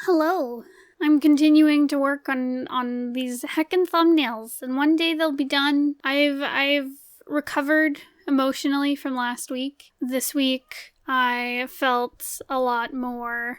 Hello. I'm continuing to work on these heckin' thumbnails, and one day they'll be done. I've recovered emotionally from last week. This week I felt a lot more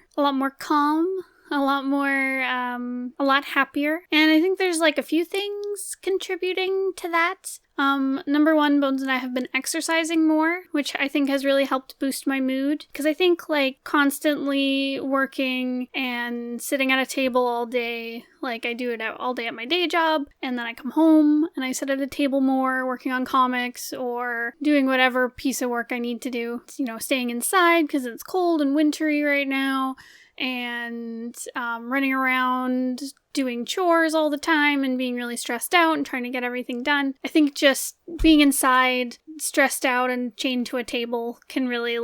calm, a lot happier. And I think there's like a few things contributing to that. Number one, Bones and I have been exercising more, which I think has really helped boost my mood. Because I think like constantly working and sitting at a table all day, like I do it all day at my day job, and then I come home and I sit at a table more, working on comics or doing whatever piece of work I need to do. Staying inside because it's cold and wintry right now, and running around doing chores all the time and being really stressed out and trying to get everything done. I think just being inside, stressed out, and chained to a table can really,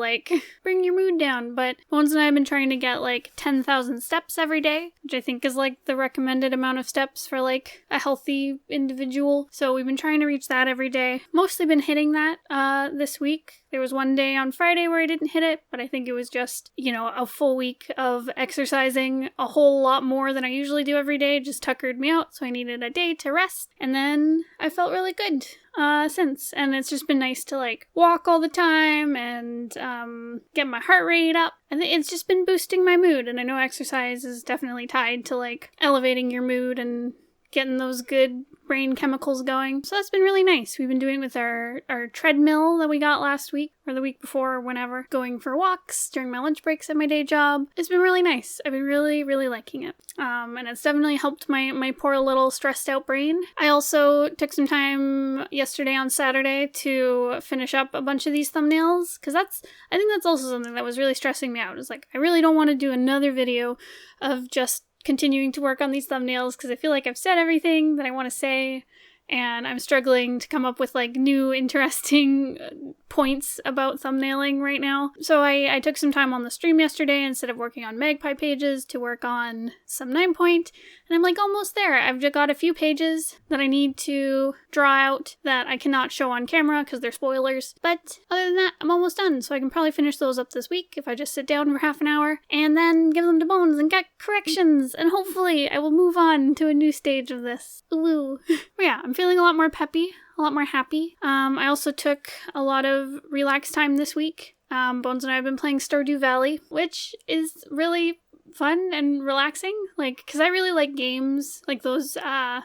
bring your mood down. But Bones and I have been trying to get, 10,000 steps every day, which I think is, the recommended amount of steps for, a healthy individual. So we've been trying to reach that every day. Mostly been hitting that this week. There was one day on Friday where I didn't hit it, but I think it was just, a full week of exercising a whole lot more than I usually do every day. Just tuckered me out, so I needed a day to rest. And then I felt really good since. And it's just been nice to, walk all the time and get my heart rate up. And it's just been boosting my mood. And I know exercise is definitely tied to, elevating your mood and getting those good brain chemicals going. So that's been really nice. We've been doing it with our treadmill that we got last week, or the week before, or whenever, going for walks during my lunch breaks at my day job. It's been really nice. I've been really, really liking it. And it's definitely helped my poor little stressed out brain. I also took some time yesterday on Saturday to finish up a bunch of these thumbnails, because I think that's also something that was really stressing me out. It's I really don't want to do another video of just continuing to work on these thumbnails, because I feel like I've said everything that I want to say, and I'm struggling to come up with new interesting points about thumbnailing right now. So I took some time on the stream yesterday instead of working on Magpie pages to work on some 9-point, and I'm almost there. I've just got a few pages that I need to draw out that I cannot show on camera because they're spoilers, but other than that, I'm almost done, so I can probably finish those up this week if I just sit down for half an hour and then give them to Bones and get corrections, and hopefully I will move on to a new stage of this. Woo! But yeah, I'm feeling a lot more peppy, a lot more happy. I also took a lot of relaxed time this week. Bones and I have been playing Stardew Valley, which is really fun and relaxing, because I really like games like those, I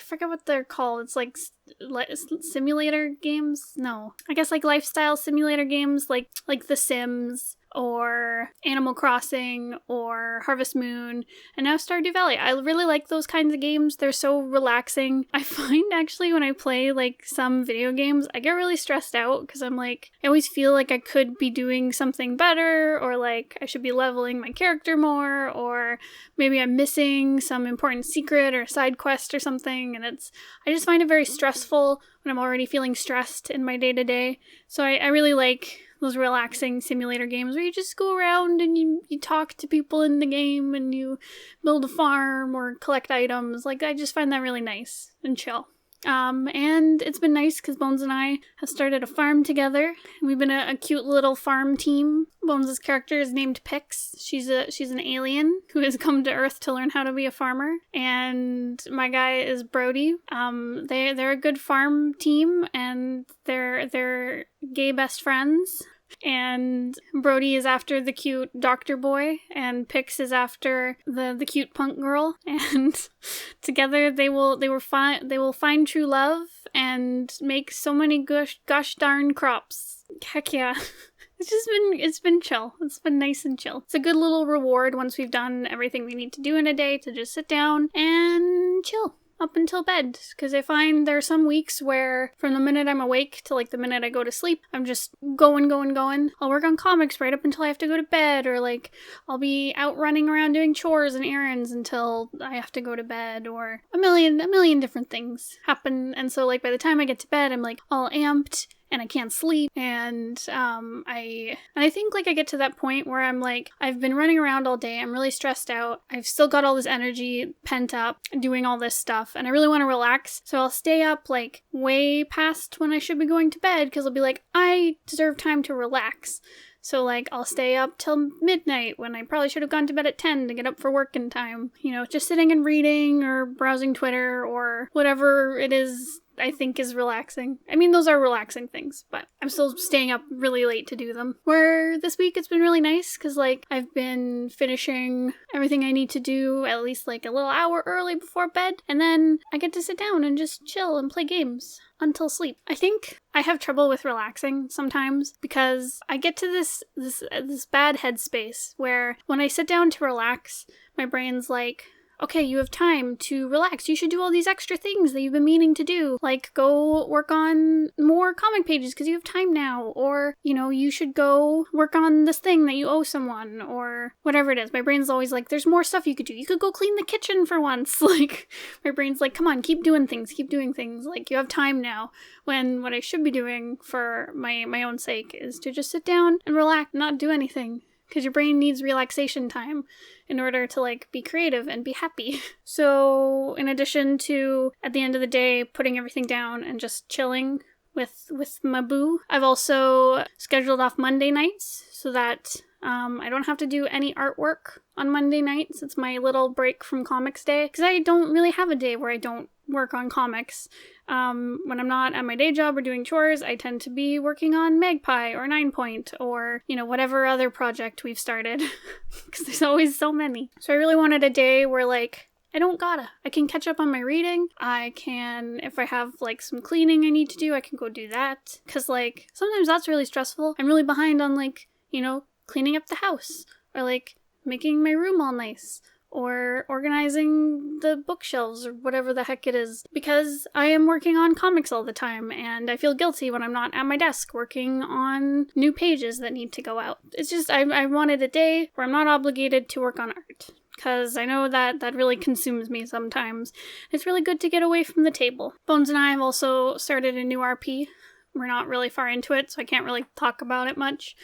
forget what they're called. It's simulator games? No. I guess lifestyle simulator games like The Sims or Animal Crossing or Harvest Moon, and now Stardew Valley. I really like those kinds of games. They're so relaxing. I find actually when I play some video games, I get really stressed out because I'm I always feel like I could be doing something better, or I should be leveling my character more, or maybe I'm missing some important secret or side quest or something, and I just find it very stressful when I'm already feeling stressed in my day-to-day. So I really like those relaxing simulator games where you just go around and you talk to people in the game and you build a farm or collect items. I just find that really nice and chill. And it's been nice because Bones and I have started a farm together. We've been a cute little farm team. Bones' character is named Pix. She's an alien who has come to Earth to learn how to be a farmer. And my guy is Brody. They're a good farm team, and they're gay best friends. And Brody is after the cute doctor boy, and Pix is after the cute punk girl, and together they will find true love and make so many gosh darn crops. Heck yeah. It's been chill. It's been nice and chill. It's a good little reward once we've done everything we need to do in a day to just sit down and chill up until bed, because I find there are some weeks where from the minute I'm awake to the minute I go to sleep, I'm just going. I'll work on comics right up until I have to go to bed, or I'll be out running around doing chores and errands until I have to go to bed, or a million different things happen. And so by the time I get to bed, I'm all amped and I can't sleep, and I think I get to that point where I'm I've been running around all day, I'm really stressed out, I've still got all this energy pent up doing all this stuff, and I really want to relax, so I'll stay up way past when I should be going to bed, because I'll be I deserve time to relax. So, like, I'll stay up till midnight when I probably should have gone to bed at 10 to get up for work in time. You know, just sitting and reading or browsing Twitter or whatever it is I think is relaxing. I mean, those are relaxing things, but I'm still staying up really late to do them. Where this week it's been really nice because, like, I've been finishing everything I need to do at least, like, a little hour early before bed, and then I get to sit down and just chill and play games until sleep. I think I have trouble with relaxing sometimes because I get to this bad headspace where when I sit down to relax, my brain's like, okay, you have time to relax. You should do all these extra things that you've been meaning to do. Like, go work on more comic pages because you have time now. Or, you know, you should go work on this thing that you owe someone. Or whatever it is. My brain's always like, there's more stuff you could do. You could go clean the kitchen for once. Like, my brain's like, come on, keep doing things. Keep doing things. Like, you have time now. When what I should be doing for my own sake is to just sit down and relax, not do anything. Because your brain needs relaxation time in order to, like, be creative and be happy. So, in addition to, at the end of the day, putting everything down and just chilling with my boo, I've also scheduled off Monday nights so that I don't have to do any artwork on Monday nights. It's my little break from comics day. Because I don't really have a day where I don't work on comics. When I'm not at my day job or doing chores, I tend to be working on Magpie or 9 Point or, you know, whatever other project we've started. Because there's always so many. So I really wanted a day where, like, I can catch up on my reading. I can, if I have, like, some cleaning I need to do, I can go do that. Because, like, sometimes that's really stressful. I'm really behind on, like, you know, cleaning up the house. Or, like, making my room all nice. Or organizing the bookshelves or whatever the heck it is. Because I am working on comics all the time and I feel guilty when I'm not at my desk working on new pages that need to go out. It's just, I wanted a day where I'm not obligated to work on art. Because I know that really consumes me sometimes. It's really good to get away from the table. Bones and I have also started a new RP. We're not really far into it, so I can't really talk about it much.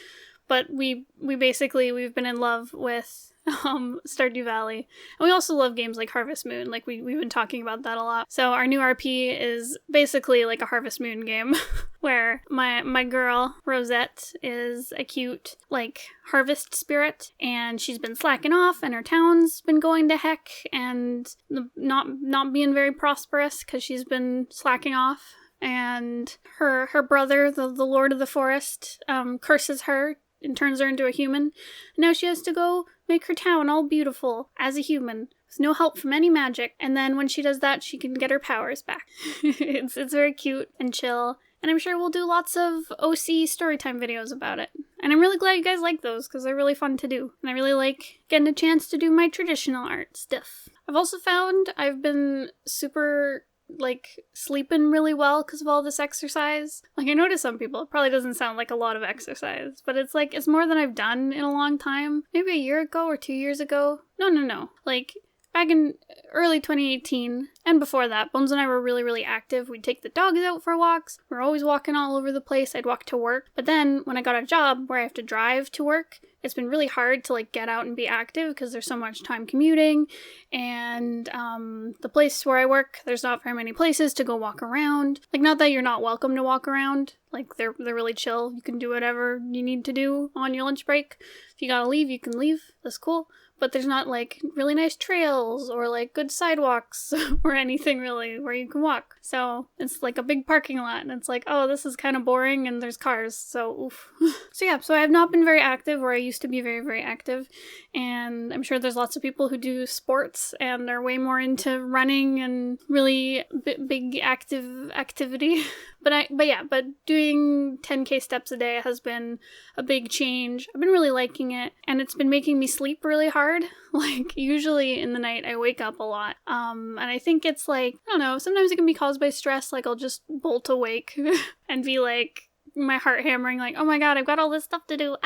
But we've been in love with Stardew Valley. And we also love games like Harvest Moon. Like, we've been talking about that a lot. So our new RP is basically like a Harvest Moon game where my girl, Rosette, is a cute, like, harvest spirit, and she's been slacking off, and her town's been going to heck, and not being very prosperous because she's been slacking off. And her brother, the Lord of the Forest, curses her and turns her into a human. And now she has to go make her town all beautiful as a human, with no help from any magic. And then when she does that, she can get her powers back. It's very cute and chill. And I'm sure we'll do lots of OC storytime videos about it. And I'm really glad you guys like those, because they're really fun to do. And I really like getting a chance to do my traditional art stuff. I've also found I've been super, like, sleeping really well because of all this exercise. Like, I know to some people it probably doesn't sound like a lot of exercise, but it's like, it's more than I've done in a long time. Maybe a year ago or 2 years ago. No. Like, back in early 2018, and before that, Bones and I were really, really active. We'd take the dogs out for walks. We were always walking all over the place. I'd walk to work. But then, when I got a job where I have to drive to work, it's been really hard to, like, get out and be active because there's so much time commuting. And the place where I work, there's not very many places to go walk around. Like, not that you're not welcome to walk around. Like, they're really chill. You can do whatever you need to do on your lunch break. If you gotta leave, you can leave. That's cool. But there's not, like, really nice trails or, like, good sidewalks or anything, really, where you can walk. So it's, like, a big parking lot, and it's like, oh, this is kind of boring, and there's cars, so oof. So I have not been very active, where I used to be very, very active, and I'm sure there's lots of people who do sports and are way more into running and really big activity. But doing 10K steps a day has been a big change. I've been really liking it, and it's been making me sleep really hard. Like, usually in the night I wake up a lot. And I think it's like, I don't know, sometimes it can be caused by stress. Like, I'll just bolt awake and be like, my heart hammering, like, oh my god, I've got all this stuff to do.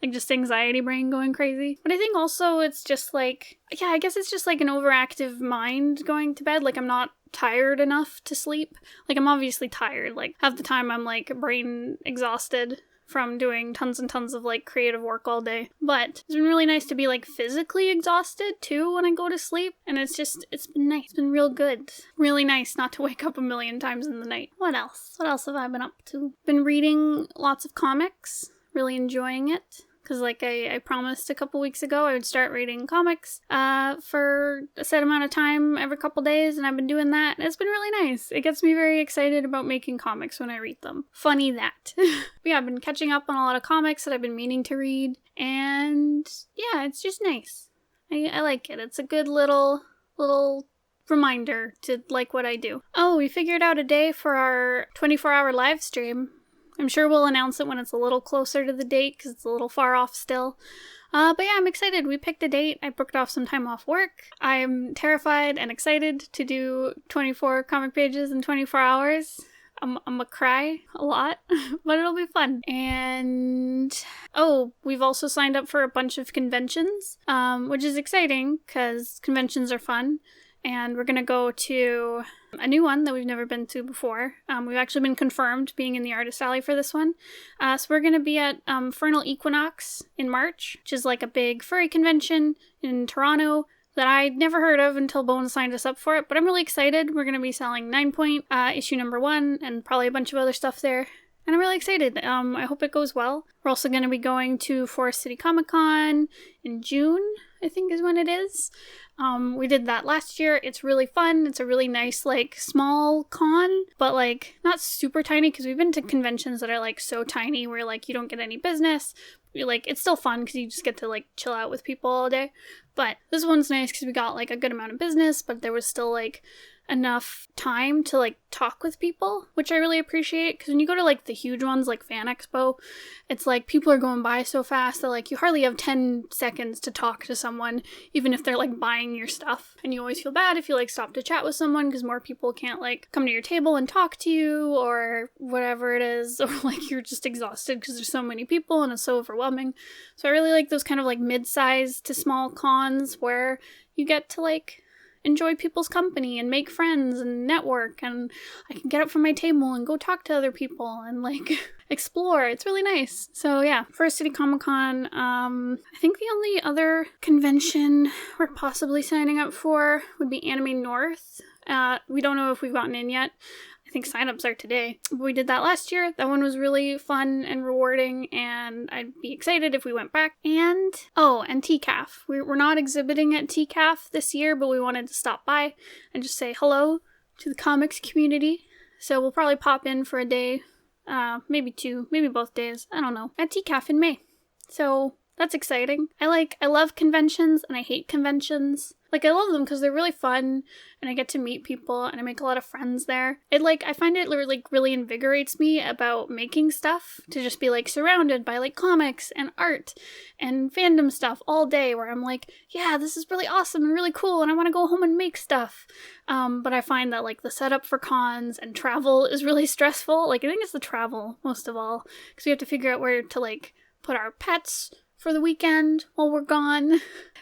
Like, just anxiety brain going crazy. But I think also it's just like, yeah, I guess it's just like an overactive mind going to bed. Like, I'm not tired enough to sleep. Like, I'm obviously tired. Like, half the time I'm, like, brain exhausted from doing tons and tons of, like, creative work all day. But it's been really nice to be, like, physically exhausted, too, when I go to sleep. And it's been nice. It's been real good. Really nice not to wake up a million times in the night. What else? What else have I been up to? Been reading lots of comics really enjoying it. Because, like I promised a couple weeks ago, I would start reading comics for a set amount of time every couple days, and I've been doing that. It's been really nice. It gets me very excited about making comics when I read them. Funny that. But yeah, I've been catching up on a lot of comics that I've been meaning to read, and yeah, it's just nice. I like it. It's a good little reminder to like what I do. Oh, we figured out a day for our 24-hour live stream. I'm sure we'll announce it when it's a little closer to the date because it's a little far off still. But yeah, I'm excited. We picked a date. I booked off some time off work. I'm terrified and excited to do 24 comic pages in 24 hours. I'm gonna cry a lot, but it'll be fun. And oh, we've also signed up for a bunch of conventions, which is exciting because conventions are fun. And we're going to go to a new one that we've never been to before. We've actually been confirmed being in the Artist Alley for this one. So we're going to be at Fernal Equinox in March, which is like a big furry convention in Toronto that I'd never heard of until Bones signed us up for it. But I'm really excited. We're going to be selling 9 Point, issue number 1, and probably a bunch of other stuff there. And I'm really excited. I hope it goes well. We're also going to be going to Forest City Comic Con in June, I think is when it is. We did that last year. It's really fun. It's a really nice, like, small con, but, like, not super tiny, because we've been to conventions that are, like, so tiny where, like, you don't get any business. Like, it's still fun because you just get to, like, chill out with people all day. But this one's nice because we got, like, a good amount of business, but there was still, like, enough time to, like, talk with people, which I really appreciate, because when you go to, like, the huge ones, like Fan Expo, it's like people are going by so fast that, like, you hardly have 10 seconds to talk to someone, even if they're, like, buying your stuff, and you always feel bad if you, like, stop to chat with someone, because more people can't, like, come to your table and talk to you, or whatever it is, or, like, you're just exhausted because there's so many people, and it's so overwhelming. So I really like those kind of, like, mid-sized to small cons, where you get to, like, enjoy people's company and make friends and network, and I can get up from my table and go talk to other people and, like, explore. It's really nice. So yeah, Forest City Comic Con. I think the only other convention we're possibly signing up for would be Anime North. We don't know if we've gotten in yet. I think signups are today. We did that last year. That one was really fun and rewarding, and I'd be excited if we went back. And TCAF. We're not exhibiting at TCAF this year, but we wanted to stop by and just say hello to the comics community. So we'll probably pop in for a day, maybe 2, maybe both days, I don't know, at TCAF in May. So that's exciting. I love conventions, and I hate conventions. Like, I love them because they're really fun, and I get to meet people, and I make a lot of friends there. I find it, like, really invigorates me about making stuff, to just be, like, surrounded by, like, comics and art and fandom stuff all day, where I'm like, yeah, this is really awesome and really cool, and I want to go home and make stuff. But I find that, like, the setup for cons and travel is really stressful. Like, I think it's the travel, most of all, because we have to figure out where to, like, put our pets for the weekend while we're gone.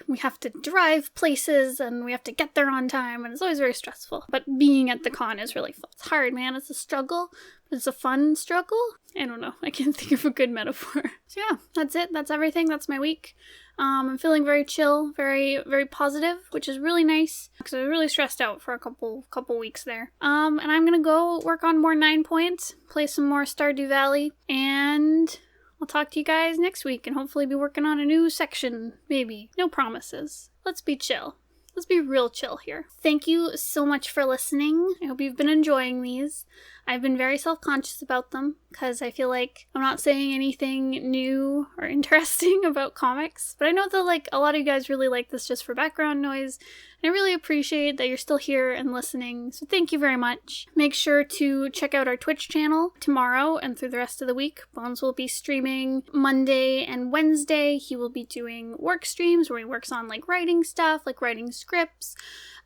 We have to drive places, and we have to get there on time, and it's always very stressful. But being at the con is really fun. It's hard, man. It's a struggle, but it's a fun struggle. I don't know. I can't think of a good metaphor. So yeah, that's it. That's everything. That's my week. I'm feeling very chill, very, very positive, which is really nice, because I was really stressed out for a couple weeks there. And I'm gonna go work on more 9 Points, play some more Stardew Valley, and I'll talk to you guys next week, and hopefully be working on a new section, maybe. No promises. Let's be chill. Let's be real chill here. Thank you so much for listening. I hope you've been enjoying these. I've been very self-conscious about them, because I feel like I'm not saying anything new or interesting about comics, but I know that, like, a lot of you guys really like this just for background noise, and I really appreciate that you're still here and listening, so thank you very much. Make sure to check out our Twitch channel tomorrow and through the rest of the week. Bones will be streaming Monday and Wednesday. He will be doing work streams where he works on, like, writing stuff, like writing scripts.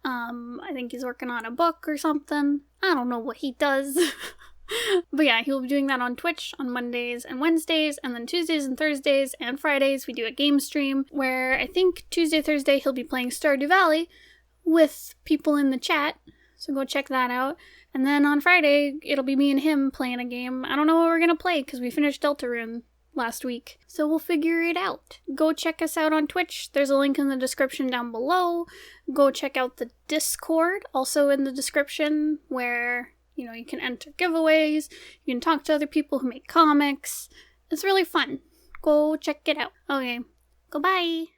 I think he's working on a book or something. I don't know what he does. But yeah, he will be doing that on Twitch on Mondays and Wednesdays, and then Tuesdays and Thursdays and Fridays we do a game stream, where I think Tuesday, Thursday he'll be playing Stardew Valley with people in the chat, so go check that out. And then on Friday, it'll be me and him playing a game. I don't know what we're gonna play, because we finished Deltarune last week, so we'll figure it out. Go check us out on Twitch. There's a link in the description down below. Go check out the Discord, also in the description, where, you know, you can enter giveaways, you can talk to other people who make comics. It's really fun. go check it out. Okay, goodbye.